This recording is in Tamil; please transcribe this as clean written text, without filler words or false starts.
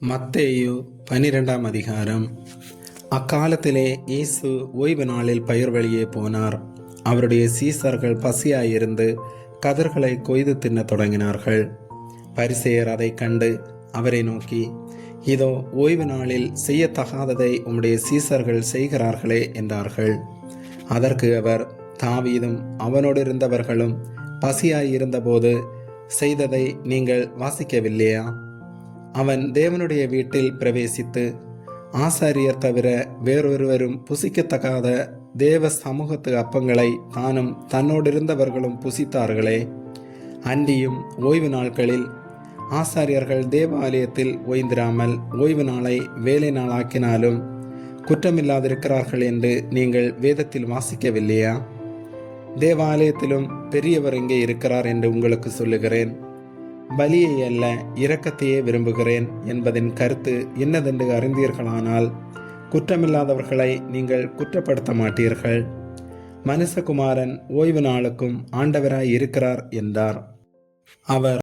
மத்தேயு 12 அதிகாரம். அக்காலத்திலே இயேசு ஓய்வு நாளில் பயிர் வழியே போனார். அவருடைய சீசர்கள் பசியாயிருந்து கதிர்களை கொய்து தின்னத் தொடங்கினார்கள். பரிசேயர் அதை கண்டு அவரை நோக்கி, இதோ ஓய்வு நாளில் செய்யத்தகாததை உம்முடைய சீசர்கள் செய்கிறார்களே என்றார்கள். அதற்கு அவர், தாவீதும் அவனோடு இருந்தவர்களும் பசியாயிருந்தபோது செய்ததை நீங்கள் வாசிக்கவில்லையா? அவன் தேவனுடைய வீட்டில் பிரவேசித்து ஆசாரியர் தவிர வேறொருவரும் புசிக்கத்தகாத தேவ சமூகத்து அப்பங்களை தானும் தன்னோடிருந்தவர்களும் புசித்தார்களே. அன்றியும் ஓய்வு நாட்களில் ஆசாரியர்கள் தேவாலயத்தில் ஓய்ந்திராமல் ஓய்வு நாளை வேலை நாளாக்கினாலும் குற்றமில்லாதிருக்கிறார்கள் என்று நீங்கள் வேதத்தில் வாசிக்கவில்லையா? தேவாலயத்திலும் பெரியவர் எங்கே இருக்கிறார் என்று உங்களுக்கு சொல்லுகிறேன். பலியை அல்ல, இரக்கத்தையே விரும்புகிறேன் என்பதின் கருத்து என்னதென்று அறிந்தீர்களானால் குற்றமில்லாதவர்களை நீங்கள் குற்றப்படுத்த மாட்டீர்கள். மனுஷகுமாரன் ஓய்வு நாளுக்கும் ஆண்டவராய் இருக்கிறார் என்றார். அவர்